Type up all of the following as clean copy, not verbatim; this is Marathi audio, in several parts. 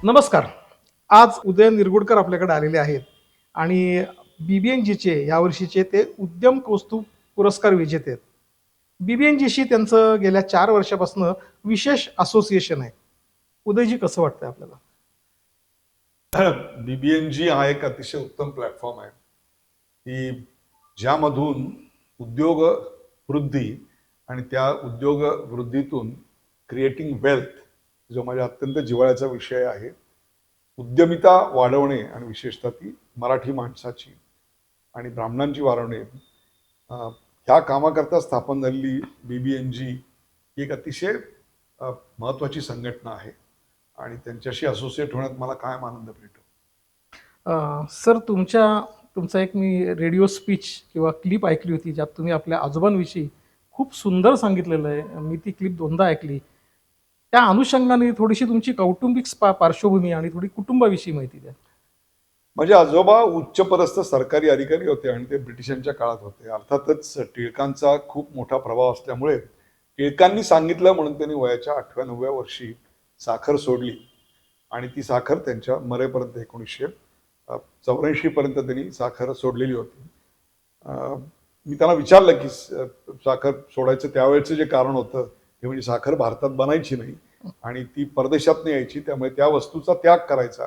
नमस्कार. आज उदय निरगुडकर आपल्याकडे आलेले आहेत आणि BBNGचे यावर्षीचे ते उद्यम कौस्तुभ पुरस्कार विजेते आहेत. BBNGशी त्यांचं गेल्या 4 वर्षापासून विशेष असोसिएशन आहे. उदयजी कसं वाटतंय आपल्याला? BBNG हा एक अतिशय उत्तम प्लॅटफॉर्म आहे की ज्यामधून उद्योग वृद्धी आणि त्या उद्योग वृद्धीतून क्रिएटिंग वेल्थ, जो माझ्या अत्यंत जिव्हाळ्याचा विषय आहे, उद्यमिता वाढवणे आणि विशेषतः ती मराठी माणसाची आणि ब्राह्मणांची वाढवणे, ह्या कामाकरता स्थापन झालेली BBNG ही एक अतिशय महत्त्वाची संघटना आहे आणि त्यांच्याशी असोसिएट होण्यात मला कायम आनंद मिळतो. सर तुमचा एक मी रेडिओ स्पीच किंवा क्लिप ऐकली होती, ज्यात तुम्ही आपल्या आजोबांविषयी खूप सुंदर सांगितलेलं आहे. मी ती क्लिप 2दा ऐकली. त्या अनुषंगाने थोडीशी तुमची कौटुंबिक पार्श्वभूमी आणि थोडी कुटुंबाविषयी माहिती द्या. माझे आजोबा उच्चपदस्थ सरकारी अधिकारी होते आणि ते ब्रिटिशांच्या काळात होते. अर्थातच टिळकांचा खूप मोठा प्रभाव असल्यामुळे टिळकांनी सांगितलं म्हणून त्यांनी वयाच्या 8व्या-9व्या वर्षी साखर सोडली आणि ती साखर त्यांच्या मरेपर्यंत 1984 पर्यंत त्यांनी साखर सोडलेली होती. मी त्यांना विचारलं की साखर सोडायचं त्यावेळेचं जे कारण होतं ते म्हणजे साखर भारतात बनायची नाही आणि ती परदेशातनं यायची, त्यामुळे त्या वस्तूचा त्याग करायचा.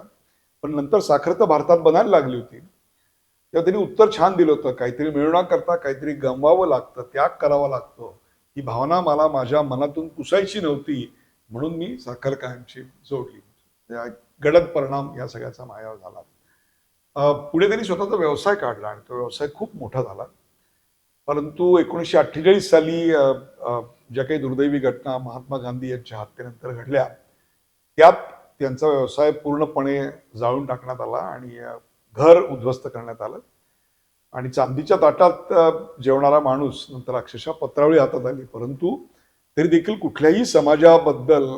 पण नंतर साखर तर भारतात बनायला लागली होती. तेव्हा त्यांनी उत्तर छान दिलं होतं, काहीतरी मिळवण्याकरता काहीतरी गमवावं लागतं, त्याग करावा लागतो. ही भावना मला माझ्या मनातून पुसायची नव्हती, म्हणून मी साखर कायमची जोडली. गडद परिणाम या सगळ्याचा माझ्यावर झाला. पुढे त्यांनी स्वतःचा व्यवसाय काढला आणि तो व्यवसाय खूप मोठा झाला. परंतु 1948 साली ज्या काही दुर्दैवी घटना महात्मा गांधी यांच्या हत्येनंतर घडल्या, त्यात त्यांचा व्यवसाय पूर्णपणे जाळून टाकण्यात आला आणि घर उद्ध्वस्त करण्यात आलं आणि चांदीच्या ताटात जेवणारा माणूस नंतर अक्षरशः पत्रावळी हातात आली. परंतु तरी देखील कुठल्याही समाजाबद्दल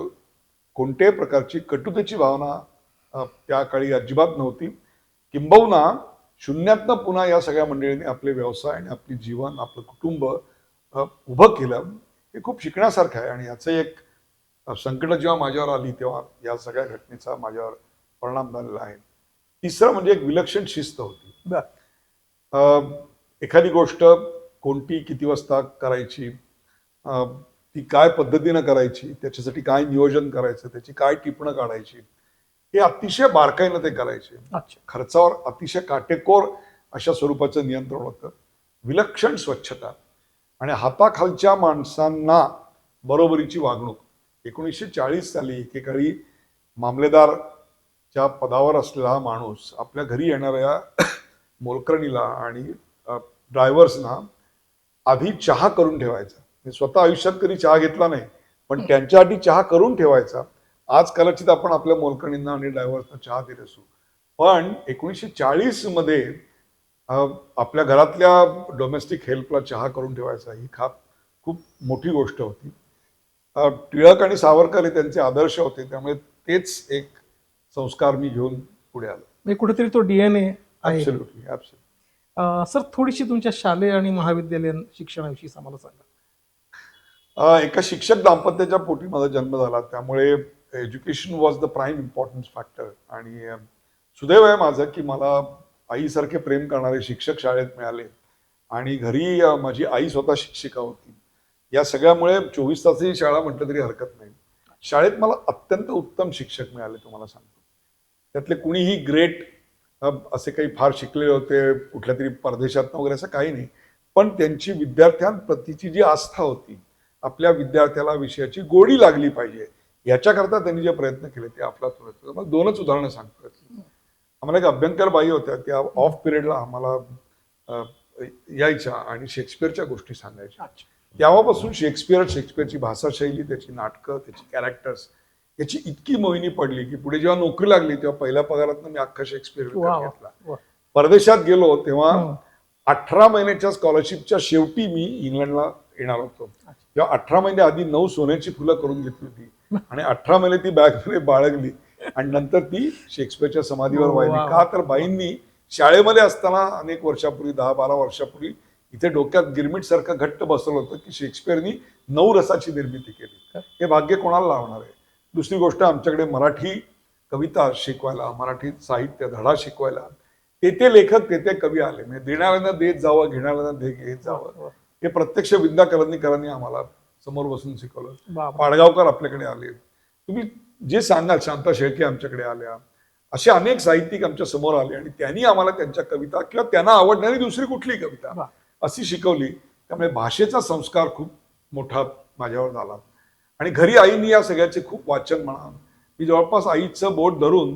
कोणत्याही प्रकारची कटुतेची भावना त्या काळी अजिबात नव्हती. किंबहुना शून्यातनं पुन्हा या सगळ्या मंडळींनी आपले व्यवसाय आणि आपली जीवन, आपलं कुटुंब उभं केलं. हे खूप शिकण्यासारखं आहे आणि याचं एक संकट जेव्हा माझ्यावर आली तेव्हा या सगळ्या घटनेचा माझ्यावर परिणाम झालेला आहे. तिसरं म्हणजे एक विलक्षण शिस्त होती. एखादी गोष्ट कोणती किती वाजता करायची, ती काय पद्धतीनं करायची, त्याच्यासाठी काय नियोजन करायचं, त्याची काय टिपणं काढायची, हे अतिशय बारकाईनं ते करायचे. खर्चावर अतिशय काटेकोर अशा स्वरूपाचं नियंत्रण होतं. विलक्षण स्वच्छता आणि हाताखालच्या माणसांना बरोबरीची वागणूक. 1940 साली एकेकाळी मामलेदारच्या पदावर असलेला हा माणूस आपल्या घरी येणाऱ्या मोलकरणीला आणि ड्रायव्हर्सना आधी चहा करून ठेवायचा. मी स्वतः आयुष्यात कधी चहा घेतला नाही, पण त्यांच्यासाठी चहा करून ठेवायचा. आज कदाचित आपण आपल्या मोलकरणींना आणि ड्रायव्हर्सना चहा देत असू, पण 1940 मध्ये आपल्या घरातल्या डोमेस्टिक हेल्पला चहा करून ठेवायचा ही खूप मोठी गोष्ट होती. टिळक आणि सावरकर हे त्यांचे आदर्श होते, त्यामुळे तेच एक संस्कार मी घेऊन पुढे आलो. कुठेतरी तो DNA आहे. Absolutely, absolutely. सर थोडीशी तुमच्या शालेय आणि महाविद्यालयीन शिक्षणाविषयी आम्हाला सांगा. एका शिक्षक दाम्पत्याच्या पोटी माझा जन्म झाला, त्यामुळे education was the prime importance factor. आणि सुदैव आहे माझं की मला आईसारखे प्रेम करणारे शिक्षक शाळेत मिळाले आणि घरी माझी आई स्वतः शिक्षिका होती. या सगळ्यामुळे 24 तासाची शाळा म्हटलं तरी हरकत नाही. शाळेत मला अत्यंत उत्तम शिक्षक मिळाले, तुम्हाला सांगतो. त्यातले कुणीही ग्रेट असे काही फार शिकलेले होते, कुठल्या तरी परदेशात वगैरे असं काही नाही, पण त्यांची विद्यार्थ्यांप्रतीची जी आस्था होती, आपल्या विद्यार्थ्याला विषयाची गोडी लागली पाहिजे याच्याकरता त्यांनी जे प्रयत्न केले ते अफलातून होते. मला 2च उदाहरणं सांगतो. आम्हाला एक अभ्यंकर बाई होत्या, त्या ऑफ पिरियडला आम्हाला यायच्या आणि शेक्सपियरच्या गोष्टी सांगायच्या. तेव्हापासून शेक्सपियरची भाषाशैली, त्याची नाटकं, त्याची कॅरेक्टर्स याची इतकी मोहिनी पडली की पुढे जेव्हा नोकरी लागली तेव्हा पहिल्या पगारातनं मी अख्खा शेक्सपियर घेतला. परदेशात गेलो तेव्हा 18 महिन्याच्या स्कॉलरशिपच्या शेवटी मी इंग्लंडला येणार होतो. तेव्हा 18 महिने आधी 9 सोन्याची फुलं करून घेतली होती आणि 18 महिने ती बॅगमध्ये बाळगली आणि नंतर ती शेक्सपियरच्या समाधीवर वाहिली. का तर बाईंनी शाळेमध्ये असताना अनेक वर्षापूर्वी, 10-12 वर्षापूर्वी इथे डोक्यात गिरमिट सारखं घट्ट बसवलं होतं की शेक्सपियरनी 9 रसाची निर्मिती केली. हे भाग्य कोणाला लावणार आहे. दुसरी गोष्ट, आमच्याकडे मराठी कविता शिकवायला, मराठी साहित्य धडा शिकवायला ते लेखक ते कवी आले. म्हणजे देणाऱ्यांना देत जावं, घेणाऱ्यांना घेत जावं, हे प्रत्यक्ष विद्या करंदीकरांनी आम्हाला समोर बसून शिकवलं. बापरे. पाडगावकर आपल्याकडे आले. तुम्ही जे सांगाल, शांता शेळके आमच्याकडे आल्या, असे अनेक साहित्यिक आमच्या समोर आले आणि त्यांनी आम्हाला त्यांच्या कविता किंवा त्यांना आवडणारी दुसरी कुठली कविता वा. अशी शिकवली. त्यामुळे भाषेचा संस्कार खूप मोठा माझ्यावर झाला. आणि घरी आईनी या सगळ्याचे खूप वाचन म्हणा, मी जवळपास आईचं बोट धरून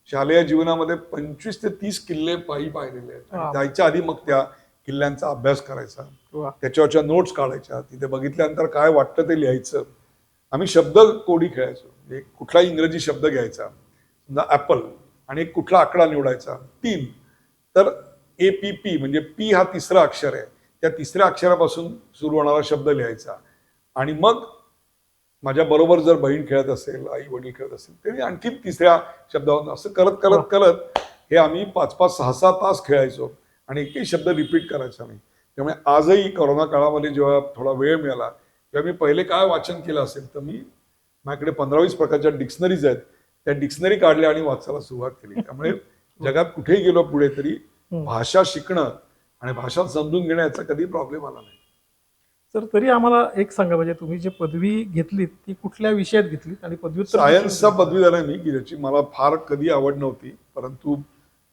शालेय जीवनामध्ये 25 ते 30 किल्ले पायी पाहिलेले आहेत. आणि जायच्या आधी मग त्या किल्ल्यांचा अभ्यास करायचा, वा. त्याच्यावरच्या नोट्स काढायच्या, तिथे बघितल्यानंतर काय वाटतं ते लिहायचं. आम्ही शब्द कोडी खेळायचो. म्हणजे कुठलाही इंग्रजी शब्द घ्यायचा, समजा ऍपल, आणि एक कुठला आकडा निवडायचा 3, तर APP म्हणजे पी हा तिसरा अक्षर आहे, त्या तिसऱ्या अक्षरापासून सुरू होणारा शब्द लिहायचा. आणि मग माझ्या बरोबर जर बहीण खेळत असेल, आई वडील खेळत असेल, तरी आणखी तिसऱ्या शब्दावर असं करत करत करत हे आम्ही 5-5, 6-6 तास खेळायचो आणि एकही शब्द रिपीट करायचा नाही. त्यामुळे आजही कोरोना काळामध्ये जेव्हा थोडा वेळ मिळाला तेव्हा मी पहिले काय वाचन केलं असेल तर मी माझ्याकडे 15-20 प्रकारच्या डिक्शनरीज आहेत, त्या डिक्शनरी काढल्या आणि वाचायला सुरुवात केली. त्यामुळे जगात कुठेही गेलो पुढे तरी भाषा शिकणं आणि भाषा समजून घेणं याचा कधी प्रॉब्लेम आला नाही. सर तरी आम्हाला एक सांगा, म्हणजे तुम्ही जे पदवी घेतलीत ती कुठल्या विषयात घेतलीत आणि पदव्युत्तर सायन्सचा पदवीधर आहे मी, की ज्याची मला फार कधी आवड नव्हती, परंतु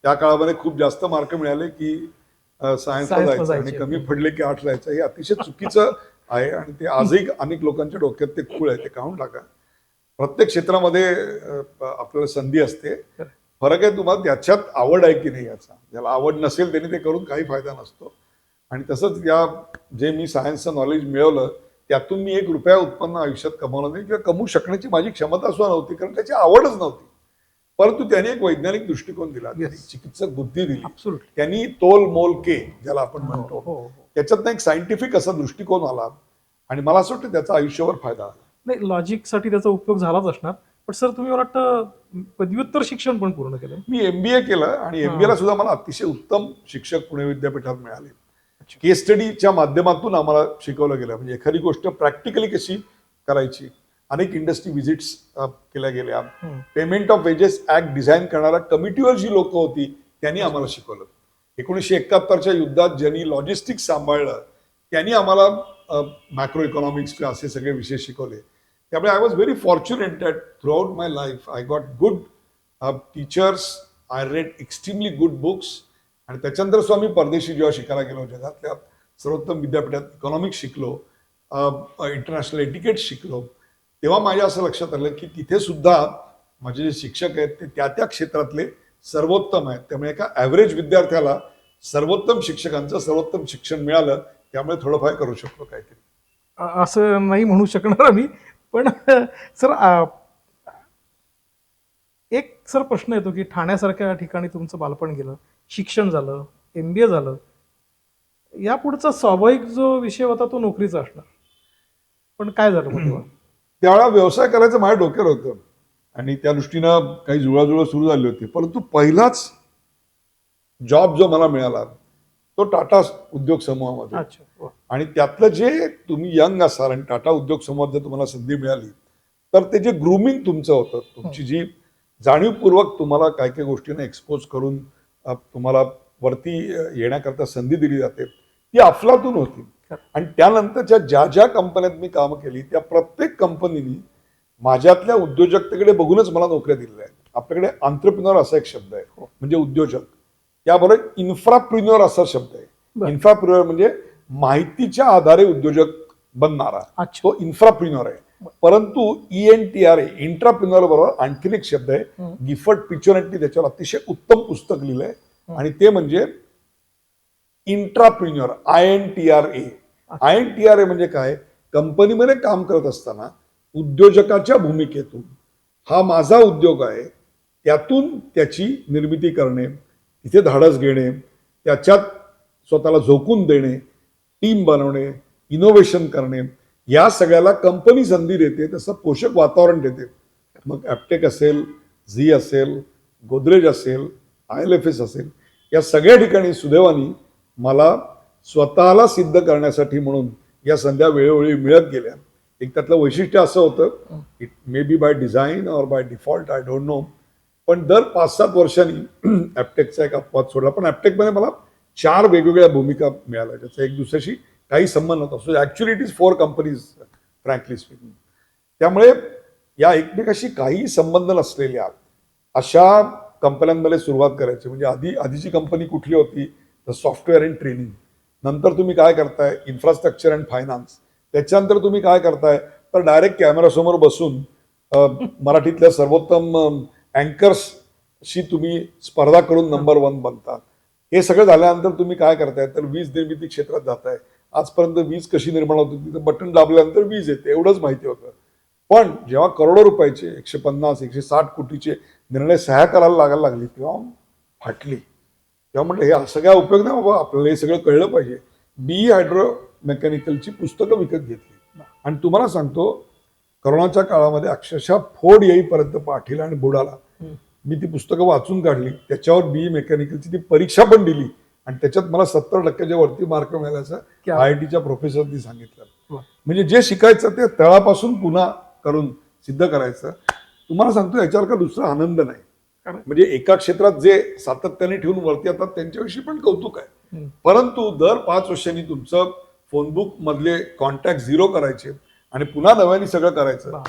त्या काळामध्ये खूप जास्त मार्क मिळाले की सायन्सला जायचं आणि कमी पडले की आर्ट्स जायचं. हे अतिशय चुकीचं आहे आणि ते आजही अनेक लोकांच्या डोक्यात ते खूळ आहे, ते काढून टाका. प्रत्येक क्षेत्रामध्ये आपल्याला संधी असते. फरक आहे तुम्हाला त्याच्यात आवड आहे की नाही याचा. ज्याला आवड नसेल त्यांनी ते करून काही फायदा नसतो. आणि तसंच या जे मी सायन्सचं नॉलेज मिळवलं त्यातून मी 1 रुपया उत्पन्न आयुष्यात कमावलं नाही किंवा कमवू शकण्याची माझी क्षमता सुद्धा नव्हती, कारण त्याची आवडच नव्हती. परंतु त्याने एक वैज्ञानिक दृष्टिकोन दिला, चिकित्सक बुद्धी दिली, त्यांनी तोल मोल के ज्याला आपण म्हणतो त्याच्यातनं एक सायंटिफिक असा दृष्टिकोन आला आणि मला असं वाटतं त्याचा आयुष्यावर फायदा आला. नाही, लॉजिकसाठी त्याचा उपयोग झालाच असणार. पण सर तुम्ही मला वाटतं पदव्युत्तर शिक्षण पण पूर्ण केलं. मी MBA केलं आणि MBA ला सुद्धा मला अतिशय उत्तम शिक्षक पुणे विद्यापीठात मिळाले. केस स्टडीच्या माध्यमातून आम्हाला शिकवलं गेलं, म्हणजे एखादी गोष्ट प्रॅक्टिकली कशी करायची. अनेक इंडस्ट्री व्हिजिट्स केल्या गेल्या. Payment of wedges act design करणाऱ्या कमिटीवर जी लोक होती त्यांनी आम्हाला शिकवलं. 1971च्या युद्धात ज्यांनी लॉजिस्टिक्स सांभाळलं त्यांनी आम्हाला मॅक्रो इकॉनॉमिक्स किंवा असे सगळे विषय शिकवले. त्यामुळे I was very fortunate that through out my life I got good teachers, I read extremely good books. आणि त्याच्यानंतर सुद्धा मी परदेशी जेव्हा शिकायला गेलो, जगातल्या सर्वोत्तम विद्यापीठात इकॉनॉमिक्स शिकलो, इंटरनॅशनल एटिकेट शिकलो, तेव्हा माझ्या असं लक्षात आलं की तिथे सुद्धा माझे जे शिक्षक आहेत ते त्या क्षेत्रातले सर्वोत्तम आहेत. त्यामुळे एका ॲव्हरेज विद्यार्थ्याला सर्वोत्तम शिक्षकांचं सर्वोत्तम शिक्षण मिळालं, त्यामुळे थोडंफार करू शकतो काहीतरी. असं नाही म्हणू शकणार आम्ही, पण सर एक सर प्रश्न येतो की ठाण्यासारख्या ठिकाणी तुमचं बालपण गेलं, शिक्षण झालं, MBA झालं, या पुढचा स्वाभाविक जो विषय होता तो नोकरीचा असणार. पण काय झालं मग तेव्हा? त्यावेळा व्यवसाय करायचं माझ्या डोक्यावर होतं आणि त्या दृष्टीनं काही जुळाजुळं सुरू झाली होती. परंतु पहिलाच जॉब जो मला मिळाला तो टाटा उद्योग समूहामध्ये. आणि त्यातलं जे तुम्ही यंग असाल आणि टाटा उद्योग समूहात जर तुम्हाला संधी मिळाली तर ते जे ग्रूमिंग तुमचं होतं, तुमची जी जाणीवपूर्वक तुम्हाला काय काय गोष्टींना एक्सपोज करून तुम्हाला वरती येण्याकरता संधी दिली जाते, ती अफलातून होती. आणि त्यानंतरच्या ज्या ज्या कंपन्यात मी कामं केली त्या प्रत्येक कंपनीनी माझ्यातल्या उद्योजकतेकडे बघूनच मला नोकऱ्या दिलेल्या आहेत. आपल्याकडे एंटरप्रेन्योर असा एक शब्द आहे, म्हणजे उद्योजक. त्याबरोबर इन्फ्राप्रेन्योर असा शब्द आहे. इन्फ्राप्रेन्योर म्हणजे माहितीच्या आधारे उद्योजक बनणारा, तो इन्फ्राप्रेन्योर आहे. परंतु ENTRA इंट्राप्रेन्योर बरोबर आणखीन एक शब्द आहे, गिफर्ट पिच्चोनेट्टी त्याच्यावर अतिशय उत्तम पुस्तक लिहिलंय आणि ते म्हणजे इंट्राप्रेन्योर. INTRA म्हणजे काय? कंपनीमध्ये काम करत असताना उद्योजकाच्या भूमिकेतून हा माझा उद्योग आहे, त्यातून त्याची निर्मिती करणे, तिथे धाडस घेणे, त्याच्यात स्वतःला झोकून देणे, टीम बनवणे, इनोव्हेशन करणे, या सगळ्याला कंपनी संधी देते, तसं पोषक वातावरण देते. मग ॲप्टेक असेल, झी असेल, गोदरेज असेल, ILFS असेल, या सगळ्या ठिकाणी सुदैवानी मला स्वतःला सिद्ध करण्यासाठी म्हणून या संध्या वेळोवेळी मिळत गेल्या. एक त्यातलं वैशिष्ट्य असं होतं, it may be by design or by default, I don't know, पण दर 5-7 वर्षांनी ॲपटेकचा एक अपवाद सोडला. पण ॲपटेकमध्ये मला 4 वेगवेगळ्या भूमिका मिळाल्या, ज्याचा एक दुसऱ्याशी काही संबंध नव्हता. So actually it is 4 companies frankly speaking. त्यामुळे या एकमेकाशी काही संबंध नसलेल्या अशा कंपन्यांमध्ये सुरुवात करायची. म्हणजे आधीची कंपनी कुठली होती, तर सॉफ्टवेअर अँड ट्रेनिंग. नंतर तुम्ही काय करताय, इन्फ्रास्ट्रक्चर अँड फायनान्स. त्याच्यानंतर तुम्ही काय करताय, तर डायरेक्ट कॅमेरासमोर बसून मराठीतल्या सर्वोत्तम अँकर्सशी तुम्ही स्पर्धा करून नंबर 1 बनता. हे सगळं झाल्यानंतर तुम्ही काय करताय, तर वीज निर्मिती क्षेत्रात जाताय. आजपर्यंत वीज कशी निर्माण होत होती, तर बटन दाबल्यानंतर वीज येते एवढंच माहिती होतं. पण जेव्हा करोडो रुपयाचे 150-160 कोटीचे निर्णय सह्या करायला लागायला लागली, तेव्हा फाटली. तेव्हा म्हटलं हे असं काय उपयोग नाही बाबा, आपल्याला हे सगळं कळलं पाहिजे. BE हायड्रो मेकॅनिकलची पुस्तकं विकत घेतली आणि तुम्हाला सांगतो, करोनाच्या काळामध्ये अक्षरशः फोड येईपर्यंत पाठीला आणि बुडाला मी ती पुस्तकं वाचून काढली. त्याच्यावर BE मेकॅनिकलची ती परीक्षा पण दिली आणि त्याच्यात मला 70% वरती मार्क मिळाल्याचं IITच्या प्रोफेसरनी सांगितलं. म्हणजे जे शिकायचं ते तळापासून पुन्हा करून सिद्ध करायचं. तुम्हाला सांगतो याच्यावर का दुसरा आनंद नाही. म्हणजे एका क्षेत्रात जे सातत्याने ठेवून वरती येतात त्यांच्याविषयी पण कौतुक आहे. परंतु दर 5 वर्षांनी तुमचं फोनबुक मधले कॉन्टॅक्ट 0 करायचे आणि पुन्हा नव्याने सगळं करायचं.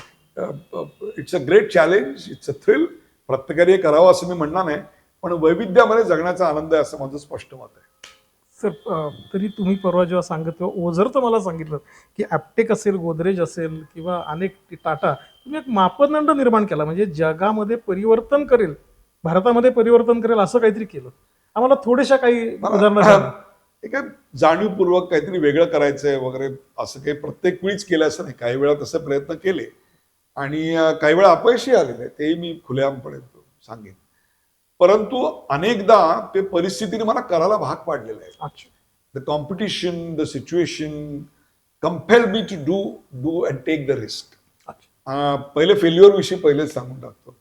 It's a great challenge, it's a thrill. प्रत्येकाने हे करावं असं मी म्हणणार नाही, पण वैविध्यामध्ये जगण्याचा आनंद आहे असं माझं स्पष्ट मत आहे. सर, तरी तुम्ही परवा जेव्हा सांगत तेव्हा ओझर तर मला सांगितलं की ॲपटेक असेल, गोदरेज असेल किंवा अनेक टाटा, तुम्ही एक मापदंड निर्माण केला, म्हणजे जगामध्ये परिवर्तन करेल, भारतामध्ये परिवर्तन करेल असं काहीतरी केलं. आम्हाला थोड्याशा काही उदाहरणं द्या. हे काय जाणीवपूर्वक काहीतरी वेगळं करायचंय वगैरे असं काही प्रत्येक वेळीच केलं असं नाही. काही वेळा तसे प्रयत्न केले आणि काही वेळा अपयशी आलेले आहे, तेही मी खुलेआमपणे सांगेन. परंतु अनेकदा ते परिस्थितीने मला करायला भाग पाडलेलं आहे. अच्छा. The competition, the situation compel me to do and take the risk. पहिले फेल्युअर विषयी पहिलेच सांगून टाकतो.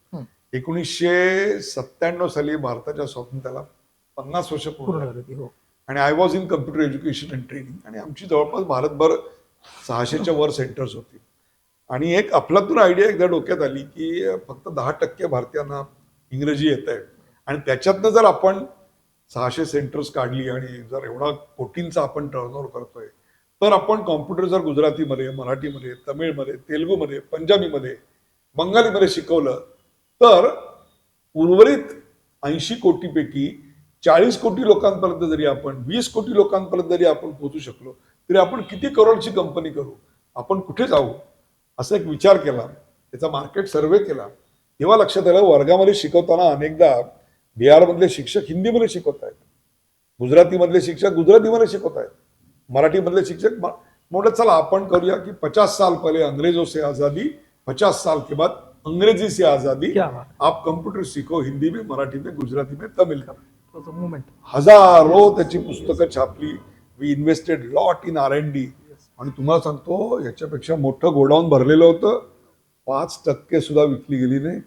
1997 साली भारताच्या स्वातंत्र्याला 50 वर्ष पूर्ण झाली. हो. आणि I was in computer education and training आणि आमची जवळपास भारतभर 600च्या वर सेंटर्स होती. आणि एक अफलातून आयडिया एकदा डोक्यात आली की फक्त 10% भारतीयांना इंग्रजी येत आहे आणि त्याच्यातनं जर आपण 600 सेंटर्स काढली आणि जर एवढा कोटींचा आपण टर्नओव्हर करतोय, तर आपण कॉम्प्युटर जर गुजरातीमध्ये, मराठीमध्ये, तमिळमध्ये, तेलुगूमध्ये, पंजाबीमध्ये, बंगालीमध्ये शिकवलं, तर उर्वरित 80 कोटीपैकी 40 कोटी लोकांपर्यंत जरी आपण, 20 कोटी लोकांपर्यंत जरी आपण पोहोचू शकलो, तरी आपण किती करोडची कंपनी करू, आपण कुठे जाऊ, असा एक विचार केला. त्याचा मार्केट सर्व्हे केला. तेव्हा लक्षात आलं, वर्गामध्ये शिकवताना अनेकदा बिहारमधले शिक्षक हिंदीमध्ये शिकवत आहेत, गुजरातीमधले शिक्षक गुजरातीमध्ये शिकवत आहेत, मराठीमधले शिक्षक म्हटलं चला आपण करूया की 50 साल पहले अंग्रेजों से आजादी, 50 साल के बाद अंग्रेजी से आजादी, आप कंप्यूटर सीखो, हिंदी में, मराठी में, गुजराती में, तमिळ में. हजारो त्याची पुस्तकं छापली. We invested lot in R&D. आणि तुम्हाला सांगतो याच्यापेक्षा मोठं गोडाऊन भरलेलं होतं, 5% सुद्धा विकली गेली नाही.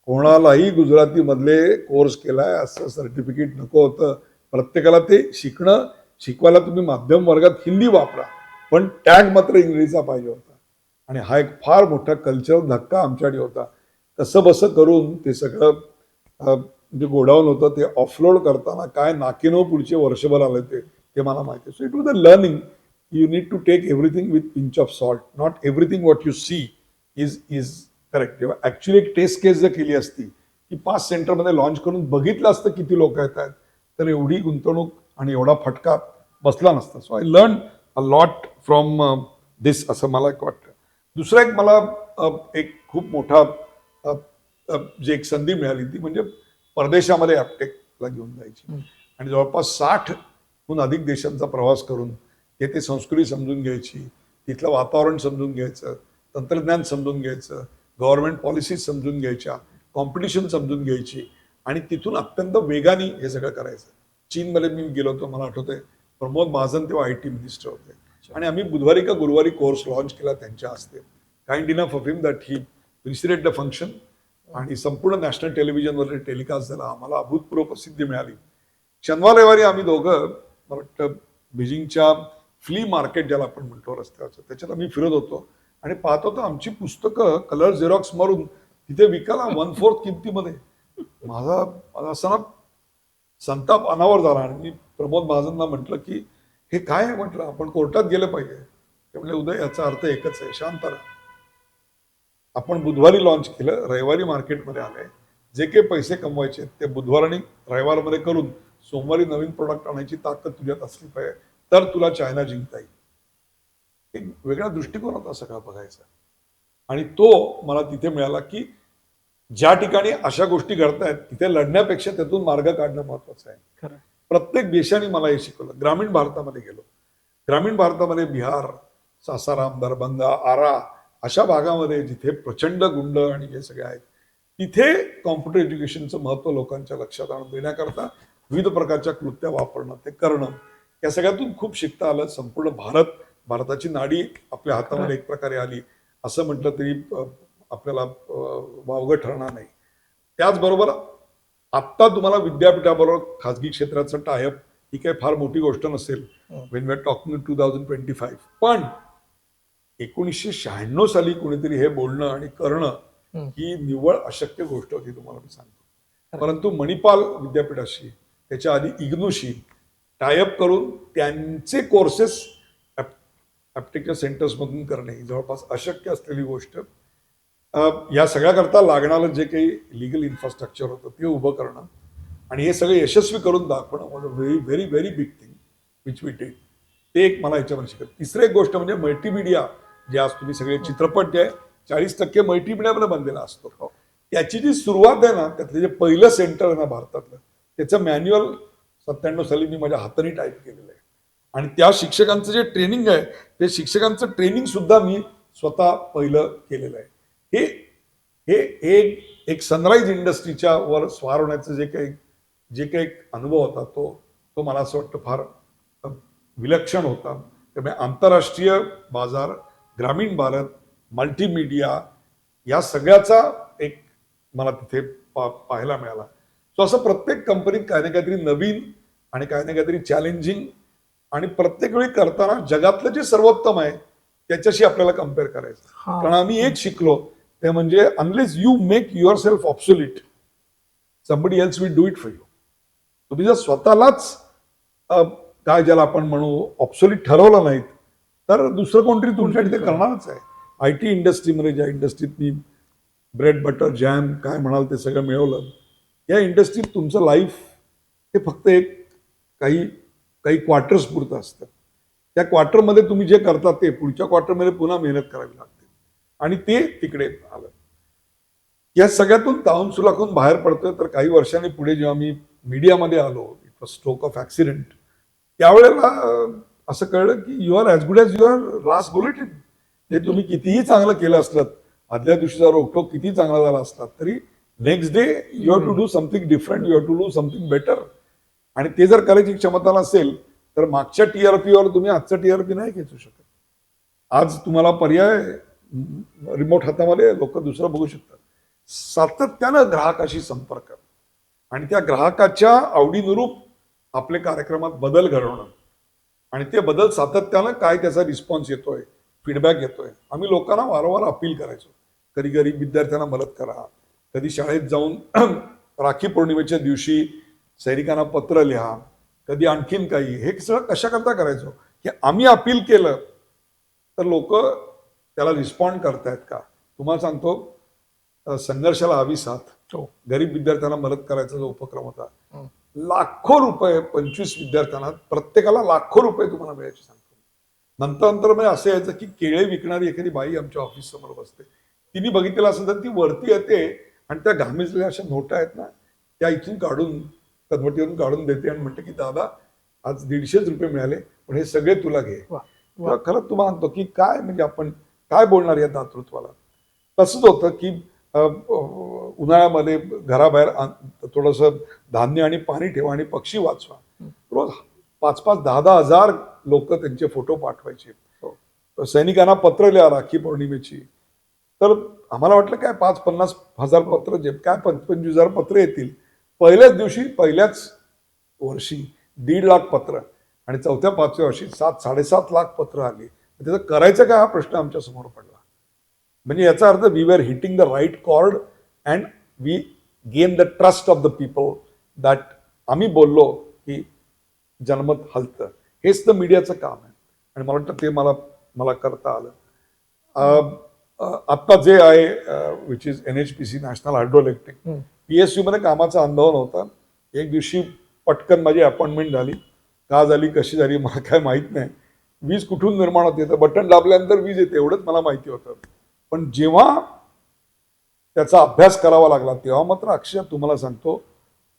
कोणालाही गुजराती मधले कोर्स केलाय असं सर्टिफिकेट नको होतं. प्रत्येकाला ते शिकवायला तुम्ही माध्यम वर्गात हिंदी वापरा, पण टॅग मात्र इंग्रजीचा पाहिजे होता. आणि हा एक फार मोठा कल्चरल धक्का आमच्याकडे होता. कसं बसं करून ते सगळं जे गोडाऊन होतं ते ऑफलोड करताना काय नाकीनो पुढचे वर्षभर आले ते मला माहिती. So it was the learning. You need to take everything with pinch of salt. Not everything what you see is correct. जेव्हा ऍक्च्युली एक टेस्ट केस जर केली असती की 5 सेंटरमध्ये लॉन्च करून बघितलं असतं किती लोक येत आहेत, तर एवढी गुंतवणूक आणि एवढा फटका बसला नसता. So I learn a lot from this असं मला एक वाटतं. दुसरा एक मला एक खूप मोठा जी एक संधी मिळाली ती म्हणजे परदेशामध्ये ॲपटेकला घेऊन जायची आणि जवळपास 60हून अधिक देशांचा प्रवास करून तेथे संस्कृती समजून घ्यायची, तिथलं वातावरण समजून घ्यायचं, तंत्रज्ञान समजून घ्यायचं, गव्हर्नमेंट पॉलिसीज समजून घ्यायच्या, कॉम्पिटिशन समजून घ्यायची आणि तिथून अत्यंत वेगाने हे सगळं करायचं. चीनमध्ये मी गेलो होतो, मला आठवतंय प्रमोद महाजन तेव्हा IT मिनिस्टर होते आणि आम्ही बुधवारी का गुरुवारी कोर्स लॉन्च केला त्यांच्या हस्ते. Kind enough of him that he preceded the function आणि संपूर्ण नॅशनल टेलिव्हिजनवर टेलिकास्ट झाला. आम्हाला अभूतपूर्व प्रसिद्धी मिळाली. शनिवार रविवारी आम्ही दोघं, मला वाटतं बीजिंगच्या फ्ली मार्केट ज्याला आपण म्हणतो रस्त्यावरचं, त्याच्यात आम्ही फिरत होतो आणि पाहत होतो आमची पुस्तकं कलर झेरॉक्स मारून तिथे विकायला 1/4 किमतीमध्ये. माझा असा ना संताप अनावर झाला आणि मी प्रमोद महाजनना म्हटलं की हे काय आहे, म्हटलं आपण कोर्टात गेलं पाहिजे. ते म्हणले उदय याचा अर्थ एकच आहे, शांत राहा. आपण बुधवारी लॉन्च केलं, रविवारी मार्केटमध्ये आलंय. जे काही पैसे कमवायचे ते बुधवार आणि रविवारमध्ये करून सोमवारी नवीन प्रोडक्ट आणायची ताकद तुझ्यात असली पाहिजे, तर तुला चायना जिंकता येईल. एक वेगळा दृष्टिकोन होता सगळा बघायचा. आणि तो मला तिथे मिळाला की ज्या ठिकाणी अशा गोष्टी घडतायत तिथे लढण्यापेक्षा त्यातून मार्ग काढणं महत्वाचं आहे. खरं. प्रत्येक देशाने मला हे शिकवलं. ग्रामीण भारतामध्ये गेलो, ग्रामीण भारतामध्ये बिहार, सासाराम, दरभंगा, आरा अशा भागामध्ये जिथे प्रचंड गुंड आणि हे सगळे आहेत, तिथे कॉम्प्युटर एज्युकेशनचं महत्व लोकांच्या लक्षात आणून देण्याकरता विविध प्रकारच्या कृत्या वापरणं, ते करणं, या सगळ्यातून खूप शिकता आलं. संपूर्ण भारताची नाडी आपल्या हातामध्ये एक प्रकारे आली असं म्हटलं तरी आपल्याला वावगं ठरणार नाही. त्याचबरोबर आत्ता तुम्हाला विद्यापीठाबरोबर खाजगी क्षेत्राचं टायअप ही काही फार मोठी गोष्ट नसेल वेन वी आर टॉकिंग 2025. पण 1996 साली कोणीतरी हे बोलणं आणि करणं ही निव्वळ अशक्य गोष्ट होती, तुम्हाला मी सांगतो. परंतु मणिपाल विद्यापीठाशी, त्याच्या आधी इग्नूशी टायअप करून त्यांचे कोर्सेस ॲप्टिकल सेंटर्समधून करणे ही जवळपास अशक्य असलेली गोष्ट. या सगळ्याकरता लागणारं जे काही लिगल इन्फ्रास्ट्रक्चर होतं ते उभं करणं आणि हे सगळे यशस्वी करून दाखवणं was a very very very big thing which we did. ते एक मला ह्याच्यामध्ये शिकत. तिसरी एक गोष्ट म्हणजे मल्टीमीडिया, जे आज तुम्ही सगळे चित्रपट जे आहे 40% मल्टीमीडियामध्ये बनलेला असतो, त्याची जी सुरुवात आहे ना, त्यातलं जे पहिलं सेंटर आहे ना भारतातलं, त्याचं मॅन्युअल 97 साली मी माझ्या हाताने टाईप केलेलं आहे. आणि त्या शिक्षकांचं जे ट्रेनिंग आहे ते शिक्षकांचं ट्रेनिंग सुद्धा मी स्वतः पहिलं केलेलं आहे. हे एक सनराईज इंडस्ट्रीच्या वर स्वार होण्याचं जे काही अनुभव होता तो मला असं वाटतं फार विलक्षण होता. त्यामुळे आंतरराष्ट्रीय बाजार, ग्रामीण भारत, मल्टीमीडिया या सगळ्याचा एक मला तिथे पाहायला मिळाला. सो असं प्रत्येक कंपनीत काही ना काहीतरी नवीन आणि काही ना काहीतरी चॅलेंजिंग, आणि प्रत्येक वेळी करताना जगातलं जे सर्वोत्तम आहे त्याच्याशी आपल्याला कम्पेअर करायचं. कारण आम्ही एक शिकलो ते म्हणजे unless you make your self absolute, somebody else will do it for you. तुम्ही जर स्वतःलाच काय ज्याला आपण म्हणू ऑब्सोल्यूट ठरवलं नाहीत तर दुसरं कोणतरी तुमच्यासाठी ते करणारच आहे. IT इंडस्ट्रीमध्ये, ज्या इंडस्ट्रीत मी ब्रेड बटर जॅम काय म्हणाल ते सगळं मिळवलं, या इंडस्ट्रीत तुमचं लाईफ हे फक्त एक काही क्वार्टर्स पुरतं असतं. त्या क्वार्टरमध्ये तुम्ही जे करता ते पुढच्या क्वार्टरमध्ये पुन्हा मेहनत करावी लागते आणि ते तिकडे आलं. या सगळ्यातून तावून सुलाखून बाहेर पडतोय. तर काही वर्षांनी पुढे जेव्हा मी मीडियामध्ये आलो, it was stroke of accident, त्यावेळेला असं कळलं की you are as good as your last bulletin. ते तुम्ही कितीही चांगलं केलं असलं, आदल्या दिवशीचा रोखोक किती चांगला झाला असला तरी next day you have to do something different, you have to do something better. आणि ते जर करायची क्षमता नसेल तर मागच्या TRPवर तुम्ही आजचा TRP नाही खेचू शकत. आज तुम्हाला पर्याय रिमोट हातामध्ये लोक दुसरं बघू शकतात. सातत्यानं ग्राहकाशी संपर्क आणि त्या ग्राहकाच्या आवडीनुरूप आपले कार्यक्रमात बदल घडवणं आणि ते बदल सातत्यानं काय त्याचा रिस्पॉन्स येतोय, फीडबॅक येतोय. आम्ही लोकांना वारंवार अपील करायचो, कधी गरीब विद्यार्थ्यांना मदत करा, कधी शाळेत जाऊन राखी पौर्णिमेच्या दिवशी सैनिकांना पत्र लिहा, कधी आणखीन काही. हे सगळं कशाकरता करायचो की आम्ही अपील केलं तर लोक त्याला रिस्पॉन्ड करतायत का. तुम्हाला सांगतो, संघर्षाला हवी साथ, गरीब विद्यार्थ्यांना मदत करायचा जो उपक्रम होता, लाखो रुपये 25 विद्यार्थ्यांना प्रत्येकाला लाखो रुपये तुम्हाला मिळायचे सांगतो. नंतर म्हणजे असं यायचं की केळे विकणारी एखादी बाई आमच्या ऑफिस समोर बसते, तिने बघितलेलं असेल तर ती वरती येते आणि त्या घामेजलेल्या अशा नोटा आहेत ना त्या इथून काढून कन्वर्टीवरून काढून देते आणि म्हणते की दादा आज 150 रुपये मिळाले पण हे सगळे तुला घे. खरंच तुम्हाला म्हणतो की काय म्हणजे आपण काय बोलणार या दातृत्वाला. तसंच होतं की उन्हाळ्यामध्ये घराबाहेर थोडंसं धान्य आणि पाणी ठेवा आणि पक्षी वाचवा. रोज 5-5, 10-10 हजार लोक त्यांचे फोटो पाठवायचे. सैनिकांना पत्र लिहा राखी पौर्णिमेची. तर आम्हाला वाटलं काय 5-50 हजार पत्र, जे काय 25,000 पत्र येतील. पहिल्याच दिवशी पहिल्याच वर्षी 1.5 लाख पत्र आणि 4-5व्या वर्षी 7-7.5 लाख पत्र आली. त्याचं करायचं काय हा प्रश्न आमच्या समोर पडला. म्हणजे याचा अर्थ we were hitting the right chord and we gain the trust of the people that आम्ही बोललो की जनमत हलतं. हेच तर मीडियाचं काम आहे आणि मला वाटतं ते मला करता आलं. आत्ता जे आहे which is NHPC, national hydroelectric, PSU मध्ये कामाचा अनुभव नव्हता. एक दिवशी पटकन माझी अपॉइंटमेंट झाली. का झाली, कशी झाली मला काय माहीत नाही. वीज कुठून निर्माण होते तर बटन दाबल्यानंतर वीज येते एवढंच मला माहिती होतं. पण जेव्हा त्याचा अभ्यास करावा लागला तेव्हा मात्र अक्षय तुम्हाला सांगतो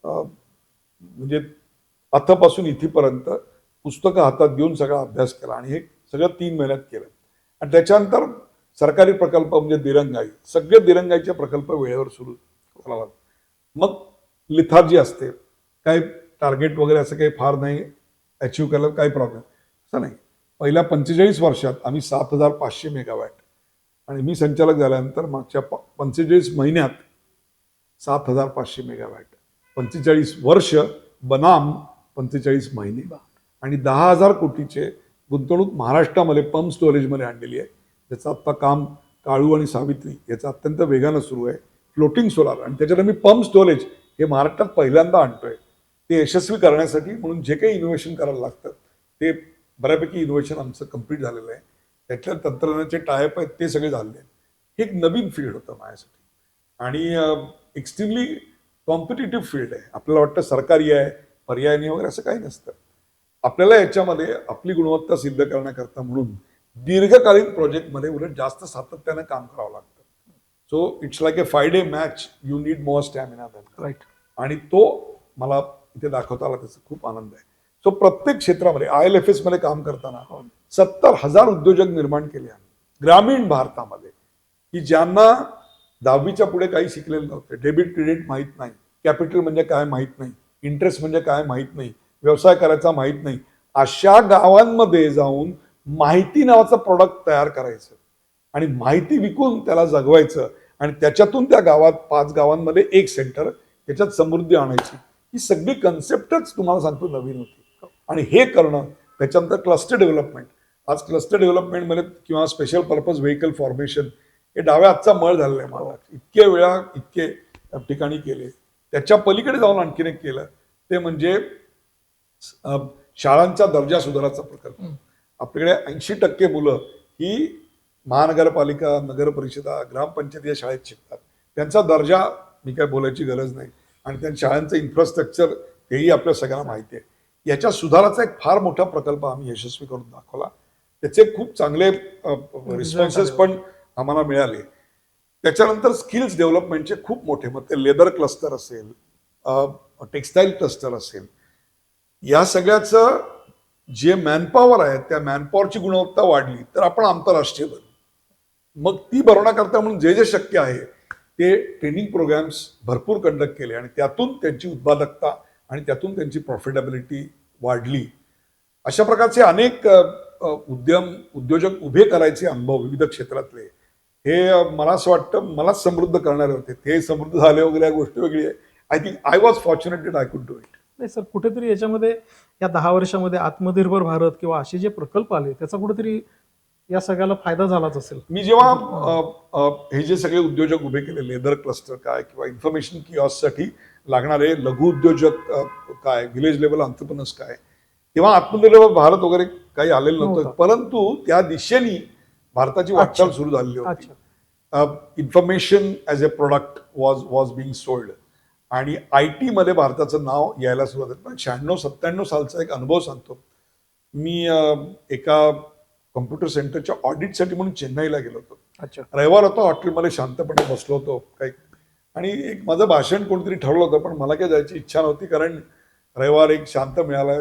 म्हणजे अथपासून इथेपर्यंत पुस्तकं हातात घेऊन सगळा अभ्यास केला आणि हे सगळं 3 महिन्यात केलं. आणि त्याच्यानंतर सरकारी प्रकल्प म्हणजे दिरंगाई, सगळे दिरंगाईचे प्रकल्प वेळेवर सुरू करायला लागले. मग लिथार्जी असते, काही टार्गेट वगैरे असं काही फार नाही अचीव्ह करायला काही प्रॉब्लेम असं नाही. पहिल्या 45 वर्षात आम्ही 7,500 मेगावॅट आणि मी संचालक झाल्यानंतर मागच्या 45 महिन्यात 7,500 मेगावॅट, 45 वर्ष बनाम 45 महिने आणि 10,000 कोटीचे गुंतवणूक महाराष्ट्रामध्ये पंप स्टोरेजमध्ये आणलेली आहे. त्याचं आत्ता काम काळू आणि सावित्री याचं अत्यंत वेगानं सुरू आहे. फ्लोटिंग सोलार आणि त्याच्यात आम्ही पंप स्टोरेज हे महाराष्ट्रात पहिल्यांदा आणतोय. ते यशस्वी करण्यासाठी म्हणून जे काही इनोव्हेशन करायला लागतं ते बऱ्यापैकी इनोव्हेशन आमचं कम्प्लीट झालेलं आहे. त्यातल्या तंत्रज्ञानाचे टायप आहेत ते सगळे झालेले आहेत. हे एक नवीन फील्ड होतं माझ्यासाठी आणि एक्स्ट्रीमली कॉम्पिटेटिव्ह फील्ड आहे. आपल्याला वाटतं सरकारी आहे, पर्याय नाही वगैरे असं काही नसतं. आपल्याला याच्यामध्ये आपली गुणवत्ता सिद्ध करण्याकरता म्हणून दीर्घकालीन प्रोजेक्टमध्ये उलट जास्त सातत्यानं काम करावं लागतं. So it's like a 5 day match, you need more stamina than right. आणि तो मला इथे दाखवता आला, त्याचा खूप आनंद आहे. सो प्रत्येक क्षेत्रामध्ये ILFS मध्ये काम करताना 70,000 उद्योजक निर्माण केले आम्ही ग्रामीण भारतामध्ये की ज्यांना 10वीच्या पुढे काही शिकलेले नव्हते. डेबिट क्रेडिट माहीत नाही, कॅपिटल म्हणजे काय माहीत नाही, इंटरेस्ट म्हणजे काय माहीत नाही, व्यवसाय करायचा माहीत नाही. अशा गावांमध्ये जाऊन माहिती नावाचं प्रोडक्ट तयार करायचं आणि माहिती विकून त्याला जगवायचं आणि त्याच्यातून त्या गावात 5 गावांमध्ये एक सेंटर, त्याच्यात समृद्धी आणायची. ही सगळी कन्सेप्टच तुम्हाला सांगतो नवीन होती. आणि हे करणं, त्याच्यानंतर क्लस्टर डेव्हलपमेंट. आज क्लस्टर डेव्हलपमेंटमध्ये किंवा स्पेशल पर्पज व्हेकल फॉर्मेशन हे डाव्या हातचा मळ झालेला आहे मला. इतके वेळा इतके ठिकाणी केले. त्याच्या पलीकडे जाऊन आणखीन एक केलं ते म्हणजे शाळांचा दर्जा सुधाराचा प्रकल्प. आपल्याकडे 80% मुलं ही महानगरपालिका, नगर परिषदा, ग्रामपंचायत या शाळेत शिकतात. त्यांचा दर्जा मी काय बोलायची गरज नाही आणि त्या शाळांचं इन्फ्रास्ट्रक्चर हेही आपल्या सगळ्यांना माहिती आहे. याच्या सुधाराचा एक फार मोठा प्रकल्प आम्ही यशस्वी करून दाखवला. त्याचे खूप चांगले रिस्पॉन्सेस पण आम्हाला मिळाले. त्याच्यानंतर स्किल्स डेव्हलपमेंटचे खूप मोठे, मग ते लेदर क्लस्टर असेल, टेक्स्टाईल क्लस्टर असेल, या सगळ्याचं जे मॅनपॉवर आहे त्या मॅनपॉवरची गुणवत्ता वाढली तर आपण आंतरराष्ट्रीय बनू. मग ती बनवण्याकरता म्हणून जे जे शक्य आहे ते ट्रेनिंग प्रोग्राम्स भरपूर कंडक्ट केले आणि त्यातून त्यांची उत्पादकता आणि त्यातून त्यांची प्रॉफिटेबिलिटी वाढली. अशा प्रकारचे अनेक उद्योजक उभे करायचे अनुभव विविध क्षेत्रातले हे मला असं वाटतं मलाच समृद्ध करणारे होते. ते समृद्ध झाले वगैरे या गोष्टी वेगळी आहे. I think I was fortunated I could do it. नाही सर, कुठेतरी याच्यामध्ये या 10 वर्षामध्ये आत्मनिर्भर भारत किंवा असे जे प्रकल्प आले त्याचा कुठेतरी या सगळ्याला फायदा झालाच असेल. मी जेव्हा हे जे सगळे उद्योजक उभे केले, लेदर क्लस्टर काय किंवा इन्फॉर्मेशन किऑस्कसाठी लागणारे लघु उद्योजक काय, विलेज लेवल एंटरप्रेन्योर्स काय, तेव्हा आत्मनिर्भर भारत वगैरे काही आलेलं नव्हतं. परंतु त्या दिशेने भारताची वाटचाल सुरू झालेली होती. Information as a product was being sold आणि IT मध्ये भारताचं नाव यायला सुरुवात झाली. पण 96-97 सालचा एक अनुभव सांगतो. मी एका कॉम्प्युटर सेंटरच्या ऑडिटसाठी म्हणून चेन्नईला गेलो होतो. रविवार होता, हॉटेलमध्ये शांतपणे बसलो होतो काही आणि एक माझं भाषण कोणतरी ठरवलं होतं पण मला काही जायची इच्छा नव्हती कारण रविवार एक शांत मिळाला,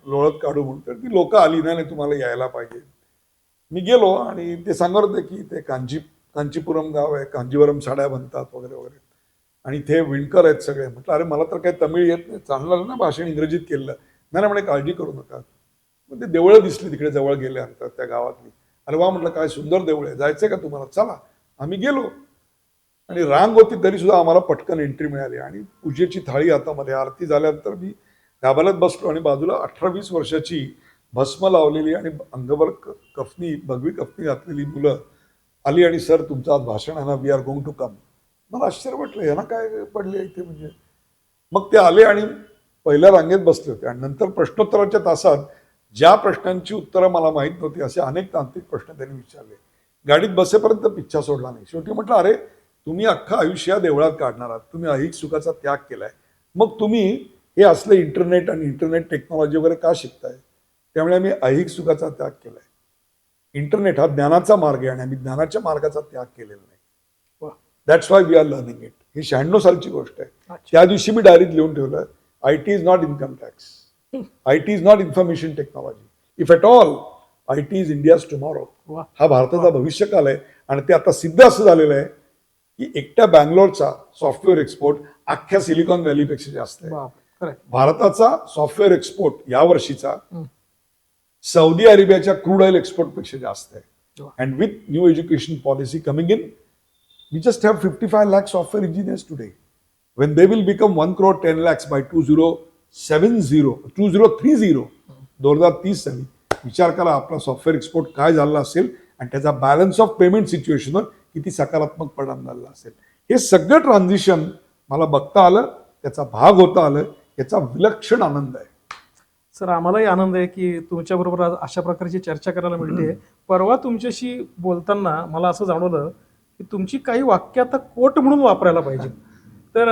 लोळत काढू म्हणून. तर ती लोक आली नाही, तुम्हाला यायला पाहिजे. मी गेलो आणि ते सांगत होते की ते कांचीपुरम गाव आहे, कांजीवरम साड्या बनतात वगैरे वगैरे आणि इथे विणकर आहेत सगळे. म्हटलं अरे मला तर काही तमिळ येत नाही, चांगलं ना भाषण इंग्रजीत केलं. नाही म्हणे काळजी करू नका. मग ते देवळं दिसली तिकडे जवळ गेल्यानंतर त्या गावातली. अरे वा म्हटलं काय सुंदर देवळ आहे, जायचंय का तुम्हाला, चला. आम्ही गेलो आणि रांग होती तरी सुद्धा आम्हाला पटकन एंट्री मिळाली आणि पूजेची थाळी हातामध्ये. आरती झाल्यानंतर मी गाभाऱ्यात बसलो आणि बाजूला 18-20 वर्षाची भस्म लावलेली आणि अंगभर कफनी, भगवी कफनी घातलेली मुलं आली आणि सर तुमचं आज भाषण आहे ना, we are going to come. मला आश्चर्य वाटलं, यांना काय पडले इथे म्हणजे. मग ते आले आणि पहिल्या रांगेत बसले होते आणि नंतर प्रश्नोत्तराच्या तासात ज्या प्रश्नांची उत्तरं मला माहीत नव्हती असे अनेक तांत्रिक प्रश्न त्यांनी विचारले. गाडीत बसेपर्यंत पिच्छा सोडला नाही. शेवटी म्हटलं, अरे तुम्ही अख्खा आयुष्य देवळात काढणार आहात, तुम्ही ऐहिक सुखाचा त्याग केलाय, मग तुम्ही हे असले इंटरनेट आणि इंटरनेट टेक्नॉलॉजी वगैरे का शिकताय? त्यामुळे आम्ही ऐहिक सुखाचा त्याग केलाय. इंटरनेट हा ज्ञानाचा मार्ग आहे आणि आम्ही ज्ञानाच्या मार्गाचा त्याग केलेला नाही. वा. That's why we are learning it. ही 96 सालची गोष्ट आहे. अच्छा. त्या दिवशी मी डायरीत लिहून ठेवलं, IT is not income tax, IT is not information technology, if at all IT is India's tomorrow. वा. हा भारताचा भविष्यकाल आहे आणि ते आता सिद्ध असं झालेलं आहे की एकट्या बँगलोरचा सॉफ्टवेअर एक्सपोर्ट अख्ख्या सिलिकॉन व्हॅलीपेक्षा जास्त आहे. बाप, खरंय. भारताचा सॉफ्टवेअर एक्सपोर्ट या वर्षीचा हं. सौदी अरेबियाच्या क्रूड ऑइल एक्सपोर्टपेक्षा जास्त आहे. वा. And with new education policy coming in, we just have 55 lakh software engineers today. When they will become 1 crore 10 lakhs by 2030, 2030 साली, विचार करा आपला सॉफ्टवेअर एक्सपोर्ट काय झाला असेल आणि त्याचा बॅलन्स ऑफ पेमेंट सिच्युएशनवर किती सकारात्मक परिणाम झाला असेल. हे सगळं ट्रान्झिशन मला बघता आलं, त्याचा भाग होता आलं, याचा विलक्षण आनंद आहे. सर, आम्हालाही आनंद आहे की तुमच्याबरोबर आज अशा प्रकारची चर्चा करायला मिळते. परवा तुमच्याशी बोलताना मला असं जाणवलं की तुमची काही वाक्य आता कोट म्हणून वापरायला पाहिजे. तर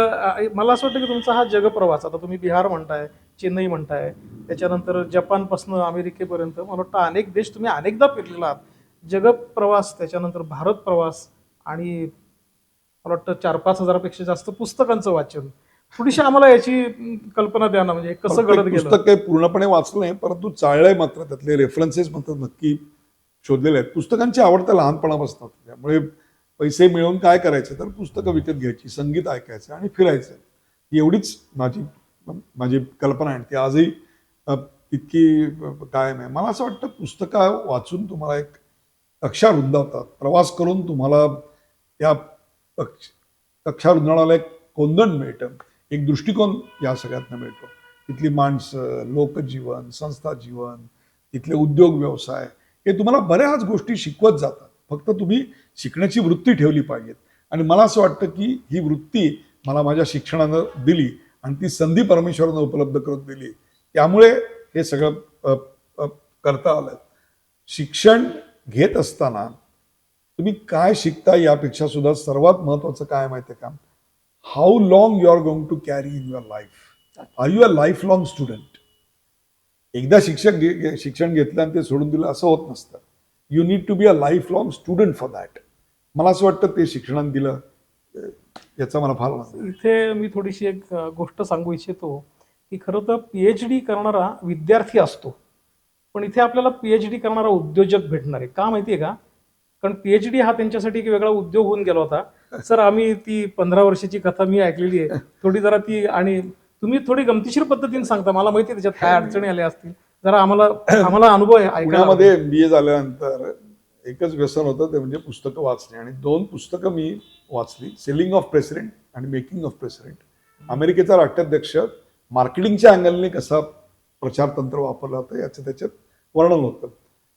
मला असं वाटतं की तुमचा हा जगप्रवास, आता तुम्ही बिहार म्हणताय, चेन्नई म्हणताय, त्याच्यानंतर जपानपासून अमेरिकेपर्यंत मला वाटतं अनेक देश तुम्ही अनेकदा फिरलेला आहात. जगप्रवास, त्याच्यानंतर भारत प्रवास आणि मला वाटतं 4-5 हजारापेक्षा जास्त पुस्तकांचं वाचन. थोडीशी आम्हाला याची कल्पना द्या ना, म्हणजे कसं घडत गेलं. पुस्तक काही पूर्णपणे वाचलं नाही, परंतु चाळलंय मात्र. त्यातले रेफरन्सेस मात्र नक्की शोधलेले आहेत. पुस्तकांची आवड तर लहानपणापासून, त्यामुळे पैसे मिळवून काय करायचं तर पुस्तकं विकत घ्यायची, संगीत ऐकायचं आणि फिरायचं, एवढीच माझी कल्पना आहे. ती आजही तितकी कायम आहे. मला असं वाटतं पुस्तकं वाचून तुम्हाला एक कक्षा रुंदावतात, प्रवास करून तुम्हाला त्या कक्षा रुंदावण्याला एक कोंदण मिळतं, एक दृष्टिकोन या सगळ्यातनं मिळतो. तिथली माणसं, लोकजीवन, संस्था जीवन, तिथले उद्योग व्यवसाय, हे तुम्हाला बऱ्याच गोष्टी शिकवत जातात. फक्त तुम्ही शिकण्याची वृत्ती ठेवली पाहिजेत. आणि मला असं वाटतं की ही वृत्ती मला माझ्या शिक्षणानं दिली आणि ती संधी परमेश्वरानं उपलब्ध करून दिली. त्यामुळे हे सगळं करता आलं. शिक्षण घेत असताना तुम्ही काय शिकता यापेक्षा सुद्धा सर्वात महत्वाचं काय माहिती आहे का, how long you are going to carry in your life. Are you a life long student? एकदा शिक्षण घेतलं आणि ते सोडून दिलं असं होत नसतं. You need to be a life long student for that. मला असं वाटतं ते शिक्षणानं दिलं, याचा मला फार आनंद आहे. इथे मी थोडीशी एक गोष्ट सांगू इच्छितो की खरं तर PhD करणारा विद्यार्थी असतो, पण इथे आपल्याला PhD करणारा उद्योजक भेटणार आहे. का माहिती आहे का? कारण PhD हा त्यांच्यासाठी एक वेगळा उद्योग होऊन गेला होता. सर, आम्ही ती 15 वर्षाची कथा मी ऐकलेली आहे थोडी, जरा ती, आणि तुम्ही थोडी गमतीशीर पद्धतीने सांगता. मला माहिती आहे त्याच्यात काय अडचणी आल्या असतील, जरा आम्हाला अनुभव आहे ऐकायला. पुण्यामध्ये MBA झाल्यानंतर एकच व्यसन होतं, ते म्हणजे पुस्तकं वाचणे. आणि 2 पुस्तकं मी वाचली, सेलिंग ऑफ प्रेसिडेंट आणि मेकिंग ऑफ प्रेसिडेंट. अमेरिकेचा राष्ट्राध्यक्ष मार्केटिंगच्या अँगलने कसा प्रचार तंत्र वापरलं होतं याचं त्याच्यात वर्णन होतं.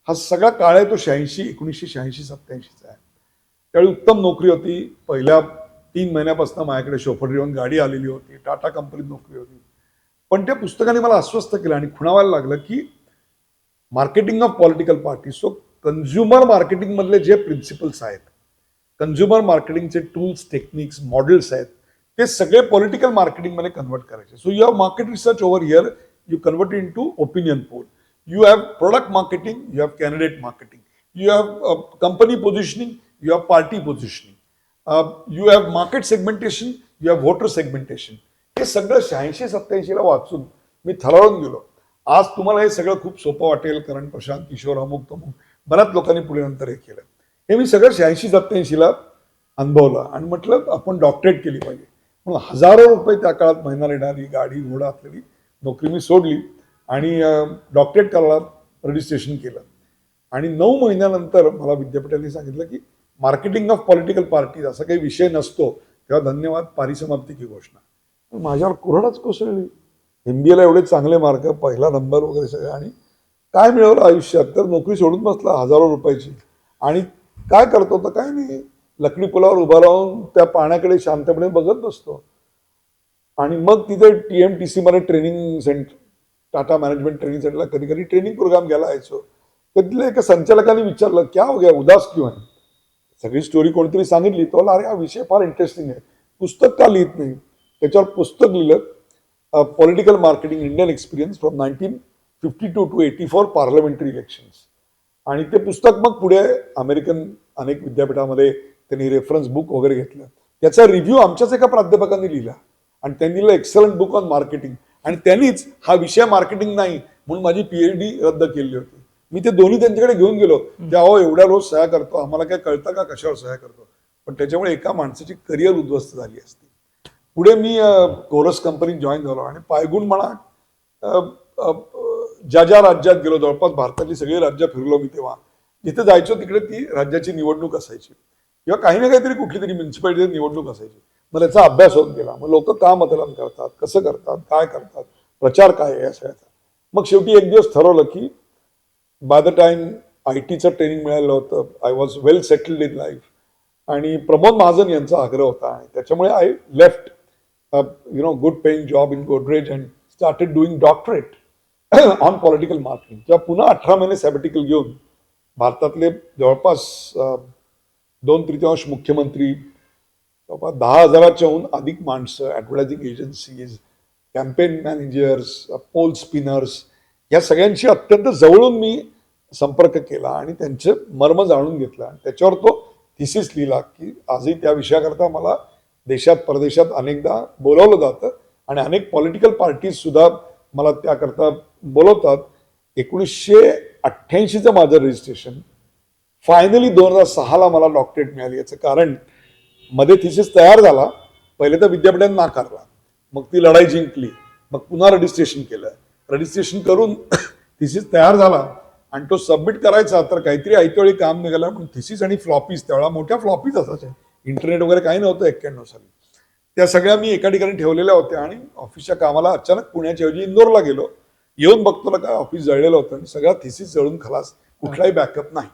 हा सगळा काळ आहे तो 1986-87 आहे. त्यावेळी उत्तम नोकरी होती. पहिल्या 3 महिन्यापासून माझ्याकडे शोफर ड्रिव्हन गाडी आलेली होती, टाटा कंपनीत नोकरी होती. पण त्या पुस्तकाने मला अस्वस्थ केलं आणि खुणावायला लागलं की marketing of political party. So consumer marketing मधले जे प्रिन्सिपल्स आहेत, कन्झ्युमर मार्केटिंगचे टूल्स, टेक्निक्स, मॉडेल्स आहेत, ते सगळे पॉलिटिकल मार्केटिंग मध्ये कन्वर्ट करायचे. So you have market research over here, you convert in to opinion poll. You have product marketing, you have candidate marketing, you have company positioning, you have party positioning, you have market segmentation, you have voter segmentation. हे सगळं 86-87 ला वाचून मी थरारून गेलो. आज तुम्हाला हे सगळं खूप सोपं वाटेल, कारण प्रशांत किशोर, अमुक तमुक बऱ्याच लोकांनी पुढे नंतर हे केलं. हे मी सगळं 86-87 ला अनुभवलं आणि म्हटलं आपण डॉक्टरेट केली पाहिजे. म्हणून हजारो रुपये त्या काळात महिना येणारी गाडी घोडा असलेली नोकरी मी सोडली आणि डॉक्टरेट करायला रजिस्ट्रेशन केलं. आणि 9 महिन्यानंतर मला विद्यापीठाने सांगितलं की मार्केटिंग ऑफ पॉलिटिकल पार्टीज असा काही विषय नसतो, तेव्हा धन्यवाद पारिसमाप्ती की घोषणा. माझ्यावर कुऱ्हाडच कोसळली. MBA ला एवढे चांगले मार्क, पहिला नंबर वगैरे सगळे, आणि काय मिळवलं आयुष्यात? तर नोकरी सोडून बसला हजारो रुपयाची. आणि काय करतो तर काय नाही, लकडी पुलावर उभा राहून त्या पाण्याकडे शांतपणे बघत बसतो. आणि मग तिथे TMTC मध्ये training centre, Tata management training सेंटरला कधी कधी ट्रेनिंग प्रोग्राम घ्यायला यायचो. तर तिथल्या एका संचालकाने विचारलं, क्या हो गया, उदास क्यों आहे? सगळी स्टोरी कोणतरी सांगितली. तो अरे हा विषय फार इंटरेस्टिंग आहे, पुस्तक का लिहित नाही? त्याच्यावर पुस्तक लिहिलं, political marketing Indian experience from 1952 to 84 parliamentary elections. आणि ते पुस्तक मग पुढे अमेरिकन अनेक विद्यापीठामध्ये त्यांनी रेफरन्स बुक वगैरे घेतलं. त्याचा रिव्ह्यू आमच्याच एका प्राध्यापकांनी लिहिला आणि त्यांनी लिहिलं एक्सलंट बुक ऑन मार्केटिंग. आणि त्यांनीच हा विषय मार्केटिंग नाही म्हणून माझी PhD रद्द केली होती. मी ते दोन्ही त्यांच्याकडे घेऊन गेलो. ते अहो एवढ्या रोज सह्या करतो, आम्हाला काय कळतं का कशावर सह्या करतो? पण त्याच्यामुळे एका माणसाची करिअर उद्ध्वस्त झाली असती. पुढे मी कोरस कंपनीत जॉईन झालो आणि पायगुण म्हणा, ज्या ज्या राज्यात गेलो, जवळपास भारतातली सगळी राज्य फिरलो मी तेव्हा. जिथे जायचो तिकडे ती राज्याची निवडणूक असायची किंवा काही ना काहीतरी कुठली तरी म्युन्सिपालिटी निवडणूक असायची. मग त्याचा अभ्यास होत गेला. मग लोक का मतदान करतात, कसं करतात, काय करतात, प्रचार काय आहे या सगळ्याचा. मग शेवटी एक दिवस ठरवलं की by the time IT training मिळालं होतं, I was well settled in life. आणि प्रमोद महाजन यांचा आग्रह होता आणि त्याच्यामुळे I left good paying job in Godrej and started doing doctorate on political marketing. तेव्हा पुन्हा 18 महिने सॅबॅटिकल घेऊन भारतातले जवळपास 2/3 मुख्यमंत्री, 10,000च्याहून अधिक माणसं, advertising agencies, campaign managers, poll spinners, या सगळ्यांशी अत्यंत जवळून मी संपर्क केला आणि त्यांचे मर्म जाणून घेतला. आणि त्याच्यावर तो थिसिस लिहिला की आजही त्या विषयाकरता मला देशात परदेशात अनेकदा बोलावलं जातं आणि अनेक पॉलिटिकल पार्टीज सुद्धा मला त्याकरता बोलवतात. 1988चं माझं रजिस्ट्रेशन. फायनली 2006ला मला डॉक्टरेट मिळाली. याचं कारण मध्ये थिसिस तयार झाला, पहिले तर विद्यापीठाने नाकारला, मग ती लढाई जिंकली, मग पुन्हा रजिस्ट्रेशन केलं. रजिस्ट्रेशन करून थिसिस तयार झाला आणि तो सबमिट करायचा तर काहीतरी ऐतवेळी काम निघालं. पण थिसिस आणि फ्लॉपीज, त्यावेळेला मोठ्या फ्लॉपीज असायच्या, इंटरनेट वगैरे काही नव्हतं 91 साली. त्या सगळ्या मी एका ठिकाणी ठेवलेल्या होत्या आणि ऑफिसच्या कामाला अचानक पुण्याच्या ऐवजी इंदोरला गेलो. येऊन बघतो काय ऑफिस जळलेलं होतं आणि सगळ्या थिसिस जळून खलास, कुठलाही बॅकअप नाही.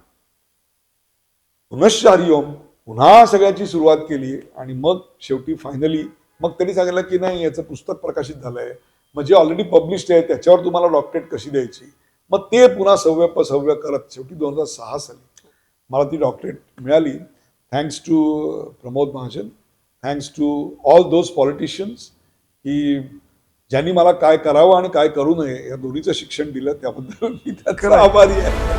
पुनश्च हरिओम, पुन्हा सगळ्याची सुरुवात केली आणि मग शेवटी फायनली मग त्यांनी सांगितलं की नाही, याचं पुस्तक प्रकाशित झालंय, म्हणजे ऑलरेडी पब्लिश्ड आहे, त्याच्यावर तुम्हाला डॉक्टरेट कशी द्यायची. मग ते पुन्हा सव्य करत शेवटी 2006 साली मला ती डॉक्टरेट मिळाली. Thanks to Pramod Mahajan, thanks to all those politicians की ज्यांनी मला काय करावं आणि काय करू नये या दोन्हीचं शिक्षण दिलं. त्याबद्दल मी त्यांचा आभारी आहे.